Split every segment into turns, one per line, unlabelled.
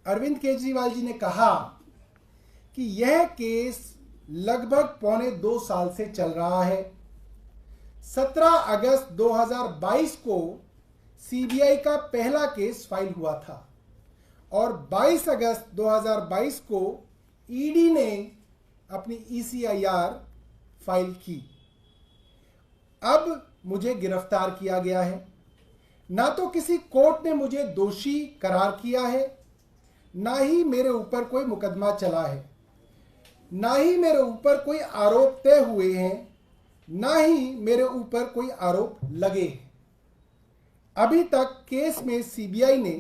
अरविंद केजरीवाल जी ने कहा कि यह केस लगभग पौने 2 साल से चल रहा है। 17 अगस्त 2022 को सीबीआई का पहला केस फाइल हुआ था और 22 अगस्त 2022 को ईडी ने अपनी ईसीआईआर फाइल की। अब मुझे गिरफ्तार किया गया है। ना तो किसी कोर्ट ने मुझे दोषी करार किया है, ना ही मेरे ऊपर कोई मुकदमा चला है, ना ही मेरे ऊपर कोई आरोप तय हुए हैं, ना ही मेरे ऊपर कोई आरोप लगे हैं। अभी तक केस में सीबीआई ने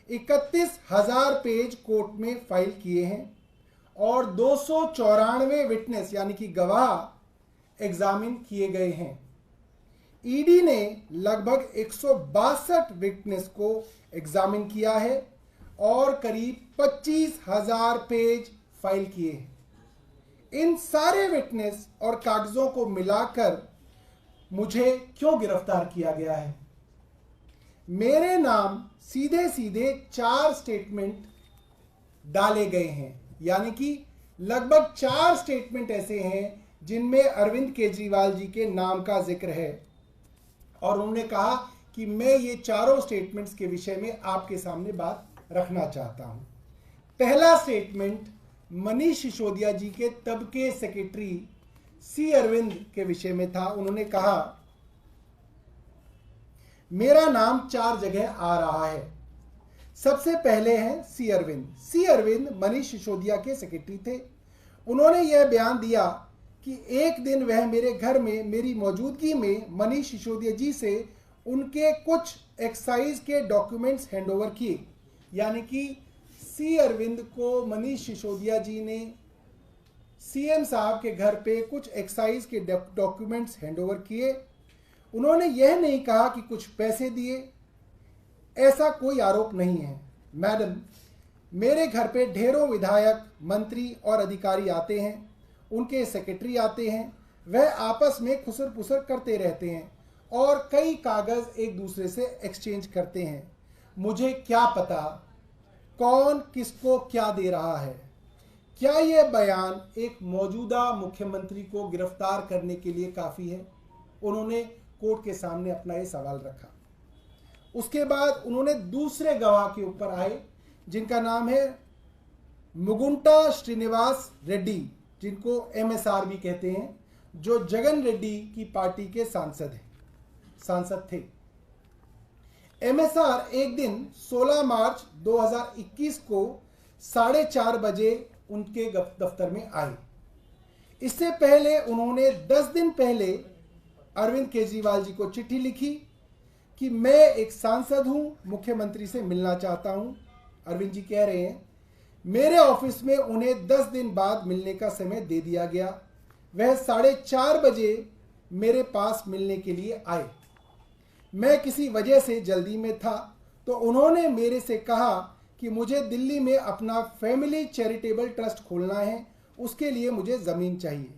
31,000 पेज कोर्ट में फाइल किए हैं और 294 विटनेस यानी कि गवाह एग्जामिन किए गए हैं। ईडी ने लगभग 162 विटनेस को एग्जामिन किया है और करीब 25,000 पेज फाइल किए हैं। इन सारे विटनेस और कागजों को मिलाकर मुझे क्यों गिरफ्तार किया गया है? मेरे नाम सीधे सीधे 4 स्टेटमेंट डाले गए हैं, यानी कि लगभग 4 स्टेटमेंट ऐसे हैं जिनमें अरविंद केजरीवाल जी के नाम का जिक्र है और उन्होंने कहा कि मैं ये चारों स्टेटमेंट्स के विषय में आपके सामने बात रखना चाहता हूं। पहला स्टेटमेंट मनीष सिसोदिया जी के तब के सेक्रेटरी सी अरविंद के विषय में था। उन्होंने कहा मेरा नाम 4 जगह आ रहा है। सबसे पहले हैं सी अरविंद। सी अरविंद मनीष सिसोदिया के सेक्रेटरी थे। उन्होंने यह बयान दिया कि एक दिन वह मेरे घर में मेरी मौजूदगी में मनीष सिसोदिया जी से उनके कुछ एक्साइज के डॉक्यूमेंट्स हैंडओवर किए, यानी कि सी अरविंद को मनीष सिसोदिया जी ने सीएम साहब के घर पे कुछ एक्साइज के डॉक्यूमेंट्स हैंडओवर किए। उन्होंने यह नहीं कहा कि कुछ पैसे दिए, ऐसा कोई आरोप नहीं है। मैडम, मेरे घर पे ढेरों विधायक, मंत्री और अधिकारी आते हैं, उनके सेक्रेटरी आते हैं, वह आपस में खुसर पुसर करते रहते हैं और कई कागज एक दूसरे से एक्सचेंज करते हैं। मुझे क्या पता कौन किसको क्या दे रहा है? क्या यह बयान एक मौजूदा मुख्यमंत्री को गिरफ्तार करने के लिए काफी है? उन्होंने कोर्ट के सामने अपना ये सवाल रखा। उसके बाद उन्होंने दूसरे गवाह के ऊपर आए जिनका नाम है मुगुंटा श्रीनिवास रेड्डी, जिनको एमएसआर भी कहते हैं, जो जगन रेड्डी की पार्टी के सांसद थे। एमएसआर एक दिन 16 मार्च 2021 को 4:30 बजे उनके दफ्तर में आए। इससे पहले उन्होंने 10 दिन पहले अरविंद केजरीवाल जी को चिट्ठी लिखी कि मैं एक सांसद हूं, मुख्यमंत्री से मिलना चाहता हूं। अरविंद जी कह रहे हैं मेरे ऑफिस में उन्हें 10 दिन बाद मिलने का समय दे दिया गया। वह 4:30 बजे मेरे पास मिलने के लिए आए। मैं किसी वजह से जल्दी में था तो उन्होंने मेरे से कहा कि मुझे दिल्ली में अपना फैमिली चैरिटेबल ट्रस्ट खोलना है, उसके लिए मुझे ज़मीन चाहिए।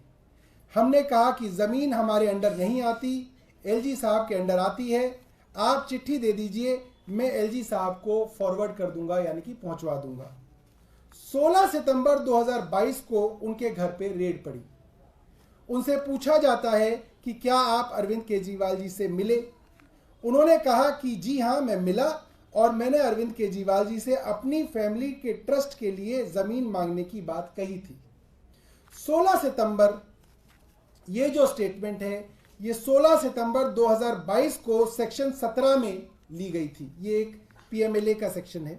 हमने कहा कि ज़मीन हमारे अंडर नहीं आती, एलजी साहब के अंडर आती है। आप चिट्ठी दे दीजिए, मैं एलजी साहब को फॉरवर्ड कर दूंगा, यानी कि पहुंचवा दूंगा। 16 सितंबर 2022 को उनके घर पे रेड पड़ी। उनसे पूछा जाता है कि क्या आप अरविंद केजरीवाल जी से मिले? उन्होंने कहा कि जी हाँ, मैं मिला और मैंने अरविंद केजरीवाल जी से अपनी फैमिली के ट्रस्ट के लिए ज़मीन मांगने की बात कही थी। 16 सितंबर, ये जो स्टेटमेंट है ये 16 सितंबर 2022 को सेक्शन 17 में ली गई थी। ये एक पीएमएलए का सेक्शन है।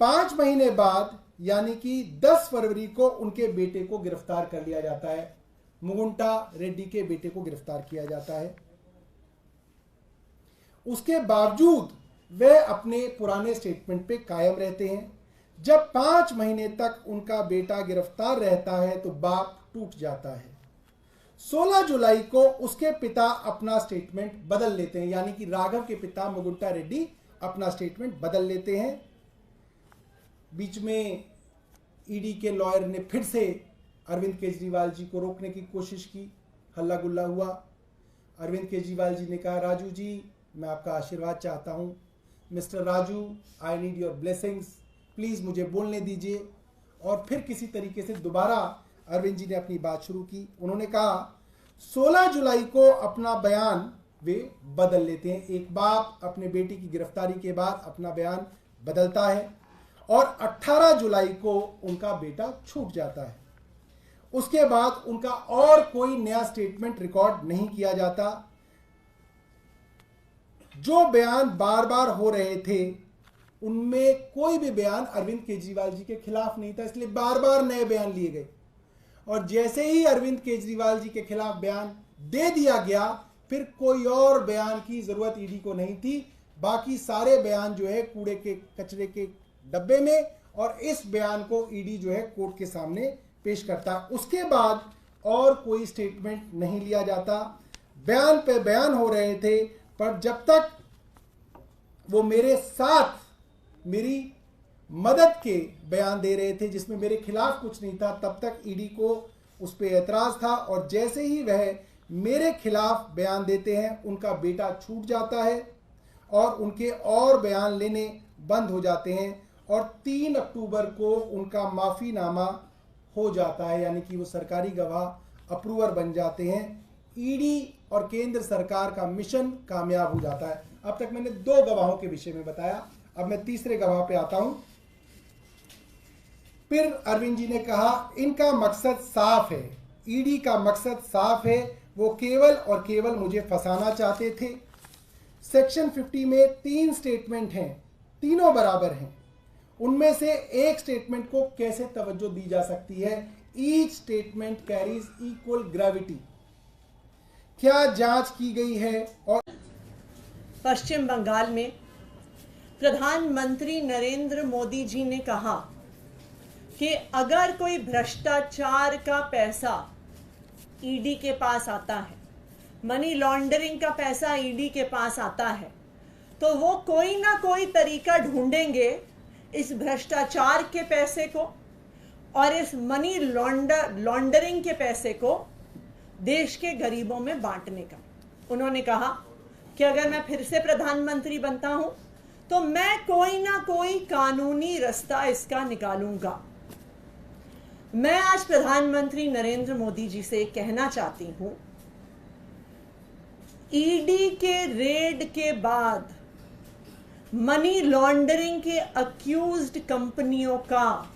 5 महीने बाद यानी कि 10 फरवरी को उनके बेटे को गिरफ्तार कर लिया जाता है। मुगुंटा रेड्डी के बेटे को गिरफ्तार किया जाता है। उसके बावजूद वे अपने पुराने स्टेटमेंट पे कायम रहते हैं। जब 5 महीने तक उनका बेटा गिरफ्तार रहता है तो बाप टूट जाता है। 16 जुलाई को उसके पिता अपना स्टेटमेंट बदल लेते हैं, यानी कि राघव के पिता मुगुंटा रेड्डी अपना स्टेटमेंट बदल लेते हैं। बीच में ईडी के लॉयर ने फिर से अरविंद केजरीवाल जी को रोकने की कोशिश की, हल्ला गुल्ला हुआ। अरविंद केजरीवाल जी ने कहा, राजू जी मैं आपका आशीर्वाद चाहता हूं, mister Raju, I need your blessings, please मुझे बोलने दीजिए। और फिर किसी तरीके से दोबारा अरविंद जी ने अपनी बात शुरू की। उन्होंने कहा 16 जुलाई को अपना बयान वे बदल लेते हैं। एक बाप अपने बेटी की गिरफ्तारी के बाद अपना बयान बदलता है और 18 जुलाई को उनका बेटा छूट जाता है। उसके बाद उनका और कोई नया स्टेटमेंट रिकॉर्ड नहीं किया जाता। जो बयान बार बार हो रहे थे उनमें कोई भी बयान अरविंद केजरीवाल जी के खिलाफ नहीं था, इसलिए बार बार नए बयान लिए गए। और जैसे ही अरविंद केजरीवाल जी के खिलाफ बयान दे दिया गया, फिर कोई और बयान की जरूरत ईडी को नहीं थी। बाकी सारे बयान जो है कूड़े के कचरे के डब्बे में, और इस बयान को ईडी जो है कोर्ट के सामने पेश करता। उसके बाद और कोई स्टेटमेंट नहीं लिया जाता। बयान पे बयान हो रहे थे, पर जब तक वो मेरे साथ मेरी मदद के बयान दे रहे थे जिसमें मेरे खिलाफ कुछ नहीं था, तब तक ईडी को उस पर एतराज था। और जैसे ही वह मेरे खिलाफ बयान देते हैं, उनका बेटा छूट जाता है और उनके और बयान लेने बंद हो जाते हैं। और 3 अक्टूबर को उनका माफीनामा हो जाता है, यानी कि वो सरकारी गवाह अप्रूवर बन जाते हैं। ईडी और केंद्र सरकार का मिशन कामयाब हो जाता है। अब तक मैंने 2 गवाहों के विषय में बताया, अब मैं तीसरे गवाह पे आता हूं। फिर अरविंद जी ने कहा इनका मकसद साफ है, ईडी का मकसद साफ है, वो केवल और केवल मुझे फंसाना चाहते थे। सेक्शन 50 में 3 स्टेटमेंट हैं, तीनों बराबर हैं। उनमें से एक स्टेटमेंट को कैसे तवज्जो दी जा सकती है? Each statement carries equal gravity. क्या जांच की गई है? और
पश्चिम बंगाल में प्रधानमंत्री नरेंद्र मोदी जी ने कहा कि अगर कोई भ्रष्टाचार का पैसा ईडी के पास आता है, मनी लॉन्ड्रिंग का पैसा ईडी के पास आता है, तो वो कोई ना कोई तरीका ढूंढेंगे इस भ्रष्टाचार के पैसे को और इस मनी लॉन्ड्रिंग के पैसे को देश के गरीबों में बांटने का। उन्होंने कहा कि अगर मैं फिर से प्रधानमंत्री बनता हूं तो मैं कोई ना कोई कानूनी रास्ता इसका निकालूंगा। मैं आज प्रधानमंत्री नरेंद्र मोदी जी से कहना चाहती हूं, ईडी के रेड के बाद मनी लॉन्ड्रिंग के अक्यूज्ड कंपनियों का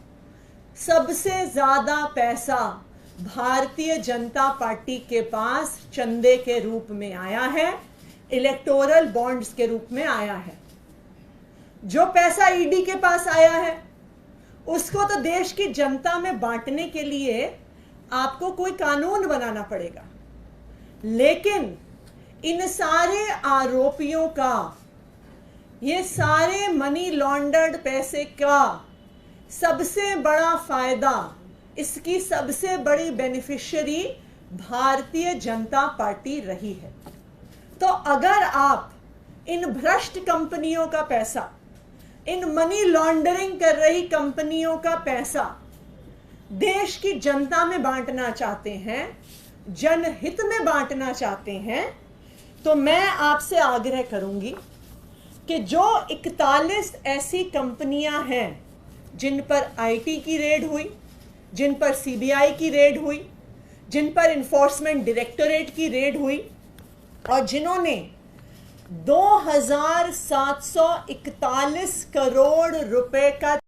सबसे ज्यादा पैसा भारतीय जनता पार्टी के पास चंदे के रूप में आया है, इलेक्टोरल बॉन्ड्स के रूप में आया है। जो पैसा ईडी के पास आया है उसको तो देश की जनता में बांटने के लिए आपको कोई कानून बनाना पड़ेगा, लेकिन इन सारे आरोपियों का, ये सारे मनी लॉन्डर्ड पैसे का सबसे बड़ा फायदा, इसकी सबसे बड़ी बेनिफिशियरी भारतीय जनता पार्टी रही है। तो अगर आप इन भ्रष्ट कंपनियों का पैसा, इन मनी लॉन्ड्रिंग कर रही कंपनियों का पैसा देश की जनता में बांटना चाहते हैं, जनहित में बांटना चाहते हैं, तो मैं आपसे आग्रह करूंगी कि जो 41 ऐसी कंपनियां हैं जिन पर आईटी की रेड हुई, जिन पर सीबीआई की रेड हुई, जिन पर इन्फोर्समेंट डायरेक्टोरेट की रेड हुई और जिन्होंने 2741 करोड़ रुपए का